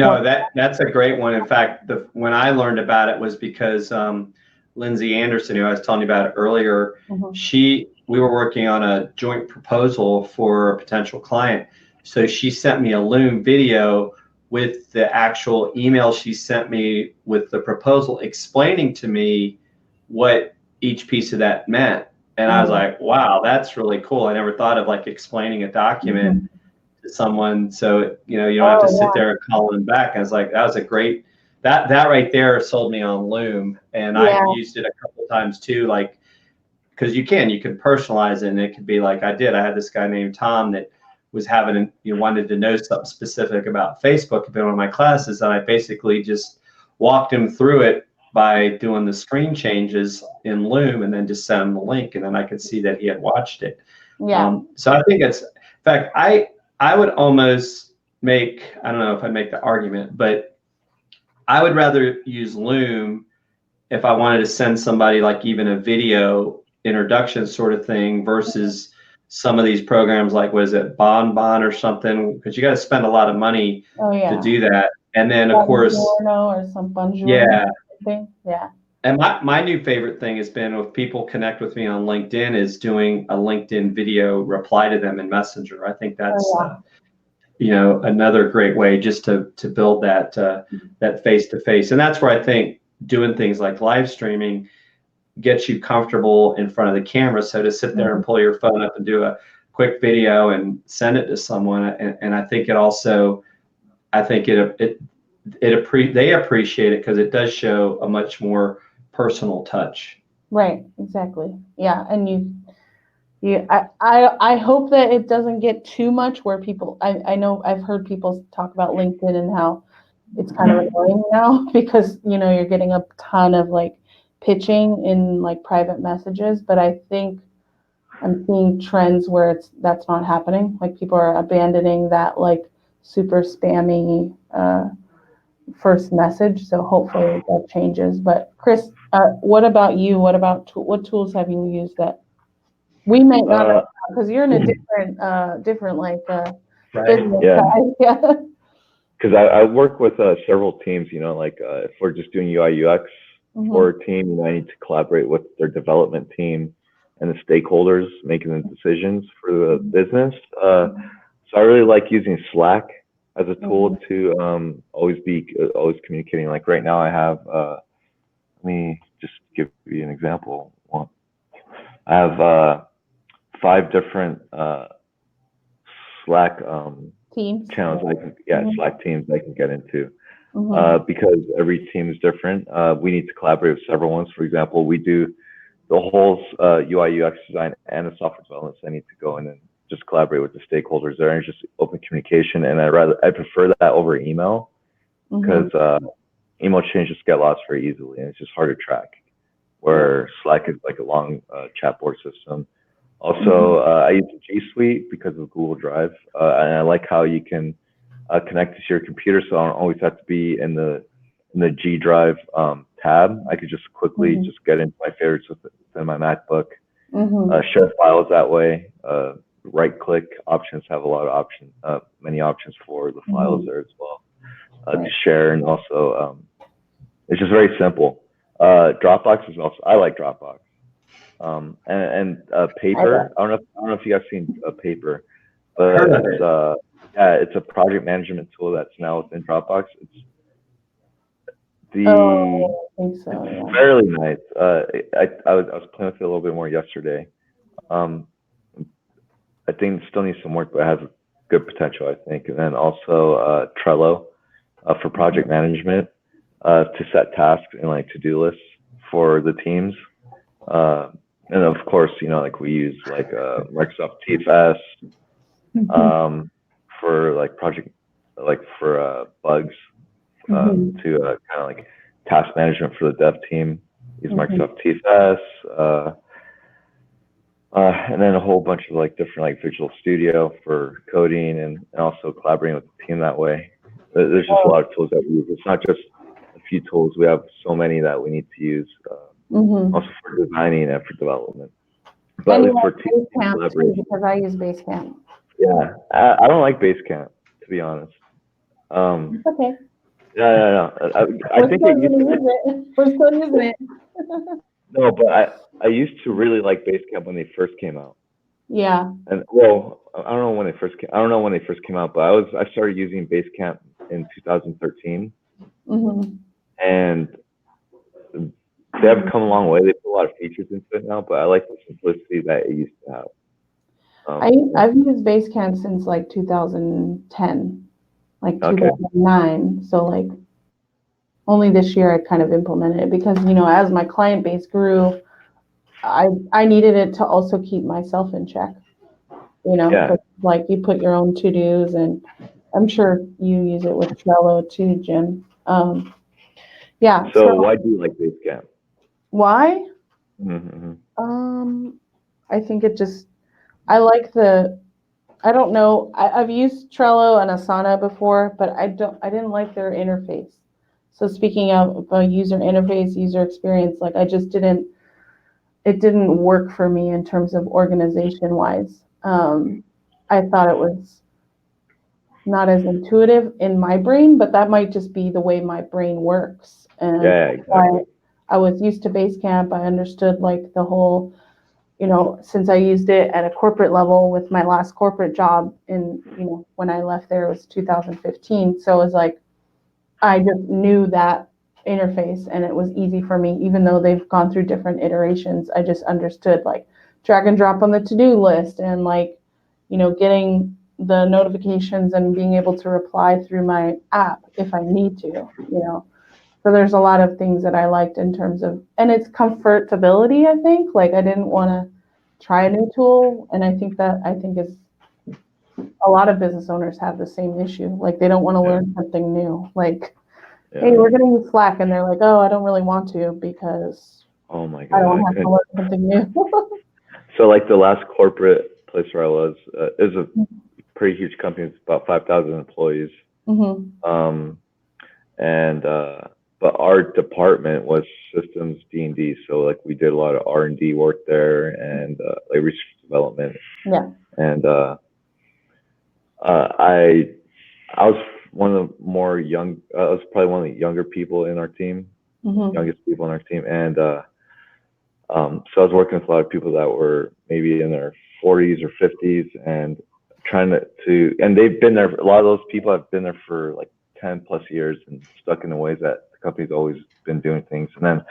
that's a great one. In fact, when I learned about it was because Lindsay Anderson, who I was telling you about earlier, we were working on a joint proposal for a potential client. So she sent me a Loom video with the actual email she sent me with the proposal explaining to me what each piece of that meant. And I was like, wow, that's really cool. I never thought of like explaining a document to someone. So, you don't have to sit there and call them back. I was like, that was a great, that right there sold me on Loom. And I used it a couple of times too, like, because you can personalize it and it could be like I had this guy named Tom that was wanted to know something specific about Facebook in one of my classes, and I basically just walked him through it by doing the screen changes in Loom and then just sent him the link, and then I could see that he had watched it. So I think in fact, I would almost I don't know if I'd make the argument, but I would rather use Loom if I wanted to send somebody like even a video introduction sort of thing versus some of these programs like, was it Bonbon or something? Because you got to spend a lot of money to do that. And then of course, or some Bonjour thing. Yeah. And my new favorite thing has been if people connect with me on LinkedIn is doing a LinkedIn video reply to them in Messenger. I think that's another great way just to build that that face-to-face. And that's where I think doing things like live streaming gets you comfortable in front of the camera. So to sit there and pull your phone up and do a quick video and send it to someone, and I think they appreciate it because it does show a much more personal touch. Right, exactly. Yeah, and I hope that it doesn't get too much where people, I know I've heard people talk about LinkedIn and how it's kind of annoying now because, you're getting a ton of like pitching in like private messages, but I think I'm seeing trends where that's not happening. Like people are abandoning that like super spammy first message. So hopefully that changes. But Chris, what about you? What tools have you used that we may not have, because you're in a different like business side. Yeah. Because I work with several teams, if we're just doing UI UX for a team, I need to collaborate with their development team and the stakeholders making the decisions for the business. So I really like using Slack as a tool to always communicating. Like right now I have, let me just give you an example. I have 5 different Slack teams channels Slack teams I can get into because every team is different. We need to collaborate with several ones. For example, we do the whole UI UX design and the software development. So I need to go in and just collaborate with the stakeholders there and just open communication. And I prefer that over email because email changes get lost very easily and it's just hard to track. Where Slack is like a long chat board system. Also, I use G Suite because of Google Drive, and I like how you can connected to your computer, so I don't always have to be in the G Drive tab. I could just quickly just get into my favorites within my MacBook, share files that way. Right click options have a lot of options, many options for the files there as well to share, and also it's just very simple. Dropbox is also, I like Dropbox. And Paper. I don't know if you guys seen Paper, but it's a project management tool that's now within Dropbox. It's fairly nice. I was playing with it a little bit more yesterday. I think it still needs some work, but it has good potential, I think. And then also Trello for project management to set tasks and like to-do lists for the teams. And of course, like we use like Microsoft TFS for like project, like for bugs to kind of like task management for the dev team. Use Microsoft TFS. And then a whole bunch of like different like Visual Studio for coding and also collaborating with the team that way. There's just a lot of tools that we use. It's not just a few tools. We have so many that we need to use, also for designing and for development. But for team collaboration, because I use Basecamp. Yeah, I don't like Basecamp, to be honest. It's okay. Yeah. I think it used to. We're still using it. No, but I used to really like Basecamp when they first came out. Yeah. And well, I don't know when they first came out, but I started using Basecamp in 2013. And they have come a long way. They put a lot of features into it now, but I like the simplicity that it used to have. I've used Basecamp since like 2010, like 2009. So like only this year I kind of implemented it because, as my client base grew, I needed it to also keep myself in check, like you put your own to-dos, and I'm sure you use it with Trello too, Jim. Yeah. So why do you like Basecamp? Why? I think I like I don't know. I've used Trello and Asana before, but I didn't like their interface. So speaking of a user interface, user experience, like it didn't work for me in terms of organization wise. I thought it was not as intuitive in my brain, but that might just be the way my brain works. And exactly. I was used to Basecamp. I understood like the whole, since I used it at a corporate level with my last corporate job when I left there, it was 2015. So it was like, I just knew that interface and it was easy for me, even though they've gone through different iterations. I just understood like drag and drop on the to-do list and like, getting the notifications and being able to reply through my app if I need to, So there's a lot of things that I liked in terms of, and it's comfortability, I think. Like I didn't want to try a new tool. And I think is a lot of business owners have the same issue. Like they don't want to learn something new. Like, hey, we're going to use Slack. And they're like, oh, I don't really want to because oh my God, I don't have to learn something new. So like the last corporate place where I was, is a pretty huge company. It's about 5,000 employees. But our department was systems D&D. So like we did a lot of R&D work there and like research development. Yeah. And I was one of the more young, I was probably one of the younger people in our team, youngest people in our team. And so I was working with a lot of people that were maybe in their 40s or 50s and trying and they've been there, a lot of those people have been there for like 10 plus years and stuck in the ways that the company's always been doing things. And then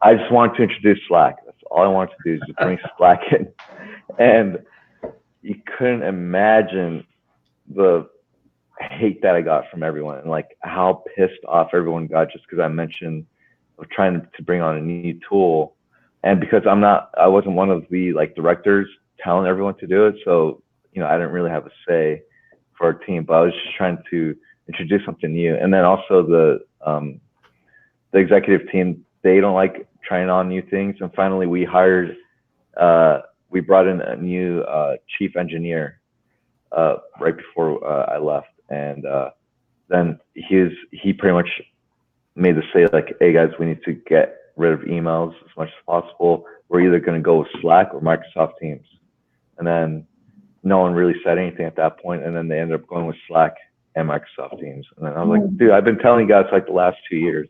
I just wanted to introduce Slack. That's all I wanted to do is just bring Slack in. And you couldn't imagine the hate that I got from everyone and like how pissed off everyone got just because I mentioned of trying to bring on a new tool. And because I wasn't one of the like directors telling everyone to do it. So, I didn't really have a say for our team, but I was just trying to introduce something new. And then also the executive team, they don't like trying on new things. And finally we brought in a new chief engineer right before I left. And then he pretty much made the say like, hey guys, we need to get rid of emails as much as possible. We're either going to go with Slack or Microsoft Teams. And then no one really said anything at that point, and then they ended up going with Slack and Microsoft Teams. And then I was like, dude, I've been telling you guys like the last 2 years.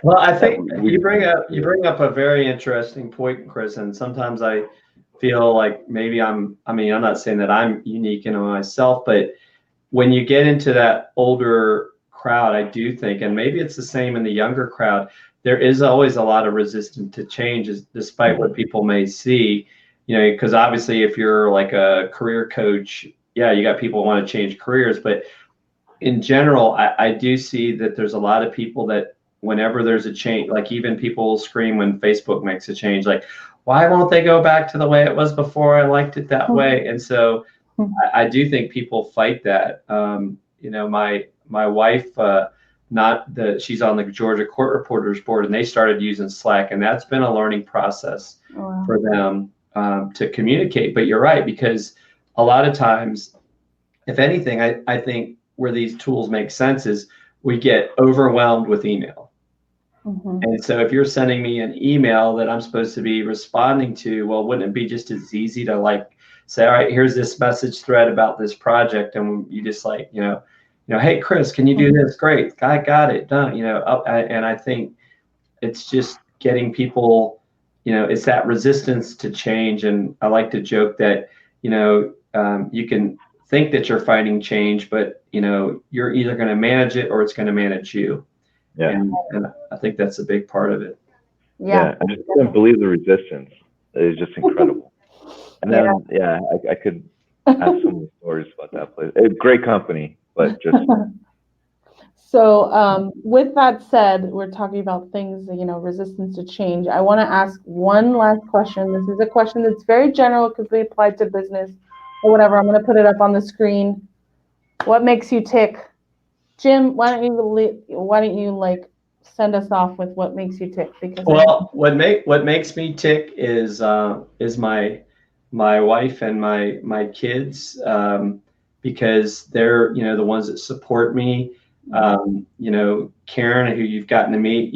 Well, I think you bring up a very interesting point, Chris, and sometimes I feel like maybe I'm not saying that I'm unique in myself, but when you get into that older crowd, I do think, and maybe it's the same in the younger crowd, there is always a lot of resistance to change, despite what people may see, because obviously if you're like a career coach, yeah, you got people who want to change careers, but in general, I do see that there's a lot of people that whenever there's a change, like even people scream when Facebook makes a change, like, why won't they go back to the way it was before? I liked it that way. And so I do think people fight that. My wife, she's on the Georgia Court Reporters Board, and they started using Slack, and that's been a learning process for them to communicate. But you're right, because a lot of times, if anything, I think where these tools make sense is we get overwhelmed with email. And so if you're sending me an email that I'm supposed to be responding to, well, wouldn't it be just as easy to like say, all right, here's this message thread about this project, and you just like, hey, Chris, can you do this? Great, I got it done. And I think it's just getting people, it's that resistance to change. And I like to joke that, you can think that you're fighting change, but you're either going to manage it or it's going to manage you. Yeah. And I think that's a big part of it. Yeah. I just couldn't believe the resistance. It was just incredible. And then, I could have so many stories about that place. It's great company, but just. So with that said, we're talking about things, resistance to change. I want to ask one last question. This is a question that's very general because we applied to business or whatever. I'm going to put it up on the screen. What makes you tick? Jim, why don't you send us off with what makes you tick? Because what makes me tick is my wife and my kids, because they're the ones that support me. Karen, who you've gotten to meet,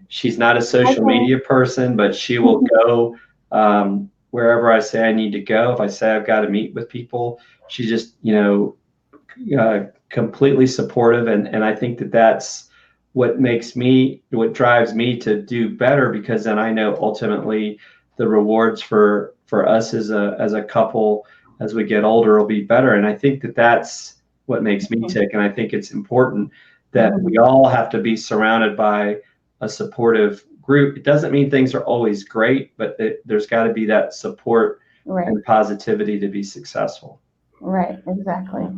she's not a social media person, but she will go wherever I say I need to go. If I say I've got to meet with people, she's just completely supportive, and I think that's what drives me to do better, because then I know ultimately the rewards for us as a couple as we get older will be better. And I think that's what makes me tick. And I think it's important that we all have to be surrounded by a supportive group. It doesn't mean things are always great, but there's got to be that support and positivity to be successful. Right, exactly.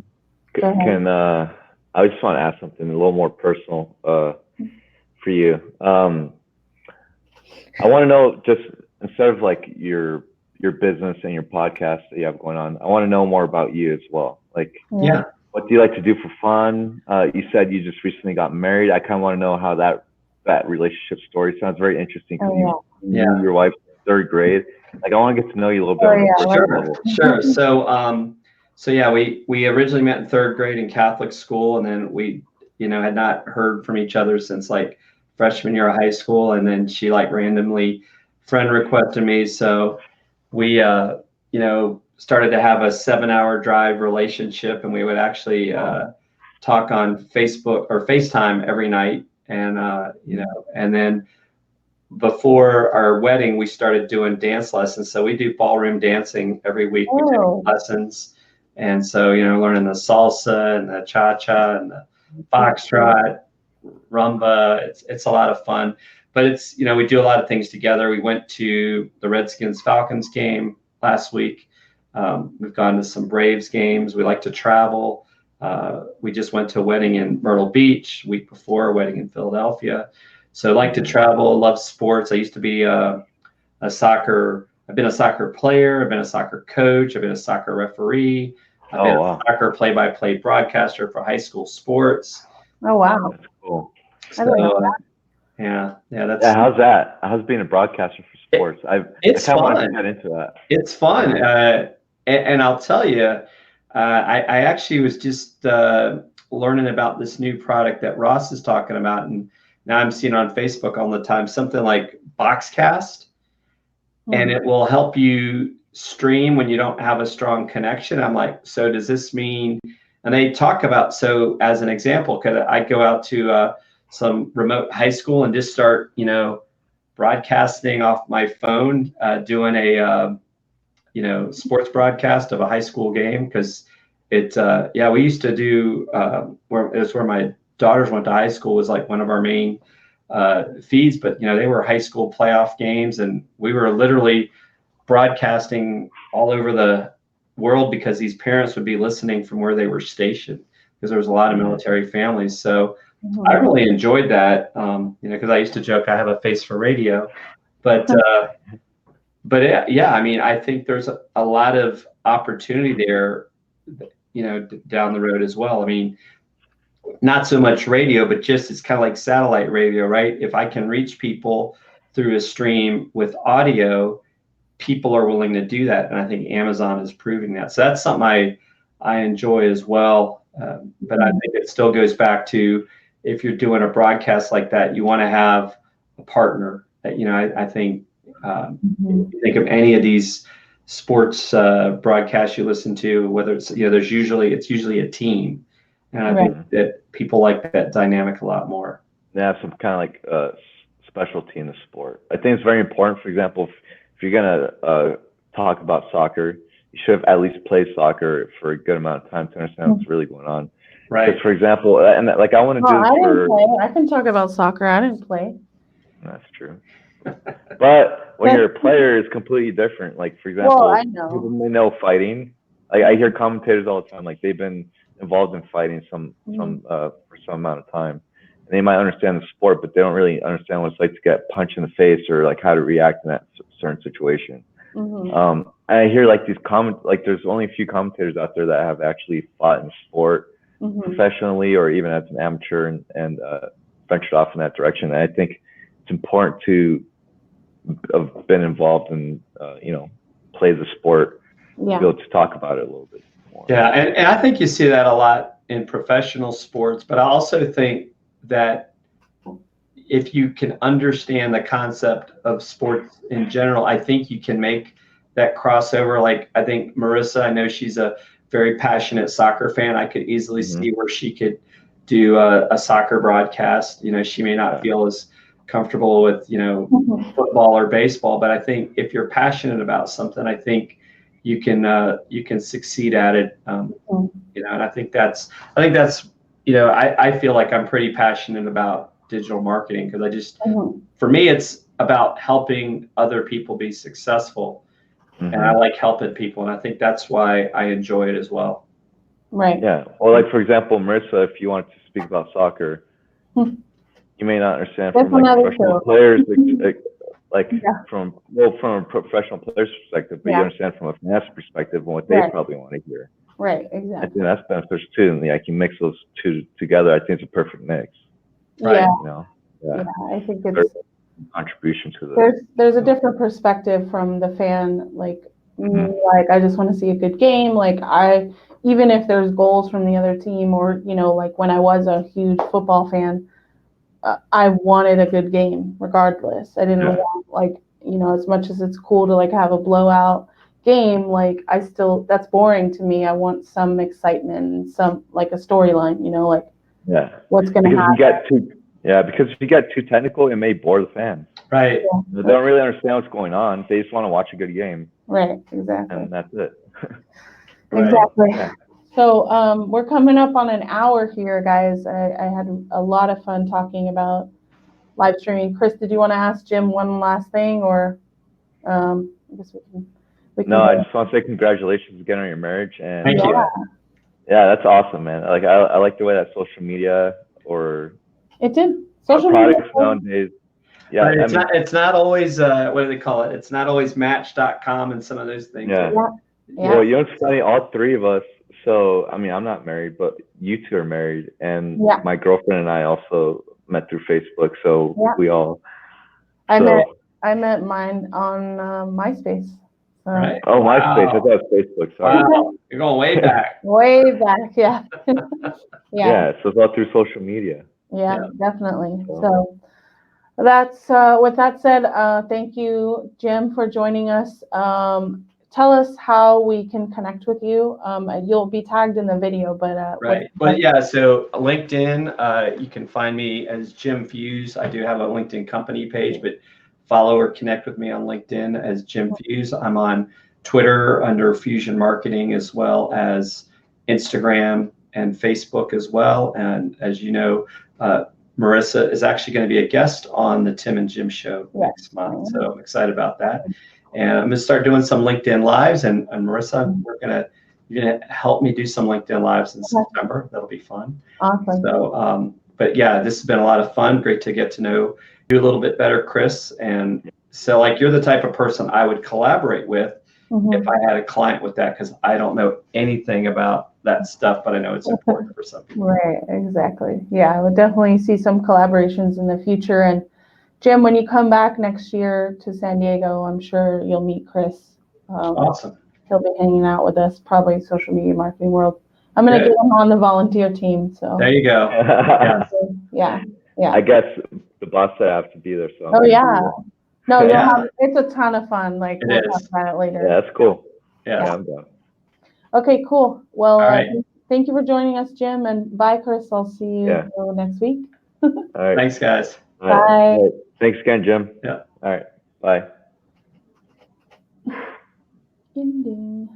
I just want to ask something a little more personal for you. I want to know, just instead of like your business and your podcast that you have going on, I want to know more about you as well. Like, what do you like to do for fun? You said you just recently got married. I kind of want to know how that relationship story sounds very interesting, because you and your wife, third grade. Like, I want to get to know you a little bit. Sure. So we originally met in third grade in Catholic school, and then we, had not heard from each other since like freshman year of high school. And then she like randomly friend requested me. So we, started to have a 7-hour drive relationship, and we would actually talk on Facebook or FaceTime every night. And, and then before our wedding, we started doing dance lessons. So we do ballroom dancing every week. We take lessons. And so, learning the salsa and the cha-cha and the foxtrot, rumba, it's a lot of fun. But it's, we do a lot of things together. We went to the Redskins-Falcons game last week. We've gone to some Braves games. We like to travel. We just went to a wedding in Myrtle Beach, week before, a wedding in Philadelphia. So I like to travel, love sports. I used to be I've been a soccer player, I've been a soccer coach, I've been a soccer referee. I've been a soccer play-by-play broadcaster for high school sports. Oh, wow. That's cool. So, how's that? How's being a broadcaster for sports? It's fun. Want to get into that. It's fun. And I'll tell you, I actually was just learning about this new product that Ross is talking about, and now I'm seeing on Facebook all the time, something like Boxcast, and it will help you stream when you don't have a strong connection. I'm like, so does this mean, and they talk about, so as an example, could I go out to some remote high school and just start, broadcasting off my phone, doing a, sports broadcast of a high school game? Because we used to do, where my daughters went to high school, was like one of our main feeds, but they were high school playoff games, and we were literally broadcasting all over the world because these parents would be listening from where they were stationed, because there was a lot of military families. So I really enjoyed that, because I used to joke I have a face for radio, but yeah, I mean, I think there's a lot of opportunity there, down the road as well. I mean, not so much radio, but just it's kind of like satellite radio, right? If I can reach people through a stream with audio, people are willing to do that, and I think Amazon is proving that. So that's something I enjoy as well. But I think it still goes back to, if you're doing a broadcast like that, you want to have a partner. That I think if you think of any of these sports broadcasts you listen to, whether it's it's usually a team, and I think that people like that dynamic a lot more. Yeah, some kind of like specialty in the sport. I think it's very important. For example, if you're gonna talk about soccer, you should have at least played soccer for a good amount of time to understand what's really going on. Right. Because, for example, and like I want to do I didn't play. I can talk about soccer. I didn't play. That's true. But when you're a player, it's completely different. Like, for example, I know. people may know fighting. Like, I hear commentators all the time, like they've been involved in fighting for some amount of time. And they might understand the sport, but they don't really understand what it's like to get punched in the face, or like how to react in that certain situation. And I hear like these there's only a few commentators out there that have actually fought in sport professionally, or even as an amateur, and ventured off in that direction. And I think it's important to have been involved in, play the sport, to be able to talk about it a little bit more. Yeah, and I think you see that a lot in professional sports, but I also think that if you can understand the concept of sports in general, I think you can make that crossover. Like, I think Marissa, I know she's a very passionate soccer fan. I could easily see where she could do a soccer broadcast. She may not feel as comfortable with, football or baseball, but I think if you're passionate about something, I think you can succeed at it. And I think that's, I feel like I'm pretty passionate about digital marketing, because I just, for me, it's about helping other people be successful. And I like helping people, and I think that's why I enjoy it as well. Right. Yeah. Well, like, for example, Marissa, if you wanted to speak about soccer, you may not understand from like professional players, from a professional player's perspective, but you understand from a finance perspective and what they probably want to hear. Right. Exactly. I think that's beneficial too, and I can mix those two together. I think it's a perfect mix. Right. Yeah. I think it's contribution to the. There's a different perspective from the fan. Like, like I just want to see a good game. Like, even if there's goals from the other team, or like when I was a huge football fan, I wanted a good game regardless. I didn't want as much as it's cool to like have a blowout game, like that's boring to me. I want some excitement and some like a storyline, what's going to happen. Because if you get too technical, it may bore the fans. Right. Yeah. They don't really understand what's going on. They just want to watch a good game. Right. Exactly. And that's it. Exactly. Yeah. So we're coming up on an hour here, guys. I had a lot of fun talking about live streaming. Chris, did you want to ask Jim one last thing, or I guess we can No, I just want to say congratulations again on your marriage. And Thank you. Yeah, that's awesome, man. Like, I like the way that social media or it did social media nowadays. Yeah, it's not always what do they call it? It's not always Match.com and some of those things. Yeah. Well, it's funny, all three of us. So I mean, I'm not married, but you two are married, and my girlfriend and I also met through Facebook. So we all. I met mine on MySpace. Right. Oh, Wow. MySpace. I thought it was Facebook. Sorry. Wow. You're going way back. Way back, yeah. Yeah, so it's all through social media. Yeah, definitely. So- So that's with that said, thank you, Jim, for joining us. Tell us how we can connect with you. You'll be tagged in the video, but Right. But yeah, so LinkedIn, you can find me as Jim Fuhs. I do have a LinkedIn company page, but follow or connect with me on LinkedIn as Jim Fuhs. I'm on Twitter under Fuhsion Marketing, as well as Instagram and Facebook as well. And as you know, Marissa is actually going to be a guest on the Tim and Jim Show next month. So I'm excited about that. And I'm going to start doing some LinkedIn Lives. And Marissa, you're going to help me do some LinkedIn Lives in September. That'll be fun. Awesome. So, but yeah, this has been a lot of fun. Great to get to know you a little bit better, Chris. And so, like, you're the type of person I would collaborate with if I had a client with that, because I don't know anything about that stuff, but I know it's important for some people. Right, exactly. Yeah, I would definitely see some collaborations in the future. And Jim, when you come back next year to San Diego, I'm sure you'll meet Chris. Awesome. He'll be hanging out with us, probably social media marketing world. I'm going to get him on the volunteer team. So there you go. Yeah. I guess the boss said I have to be there. So Oh yeah. No, you'll Yeah. it's a ton of fun. Like we'll talk about it later. Yeah, that's cool. Yeah. I'm down. Okay, cool. Well, All right. thank you for joining us, Jim, and bye, Chris. I'll see you next week. All right. Thanks, guys. All right. Bye. All right. Thanks again, Jim. Yeah. All right. Bye. Ending.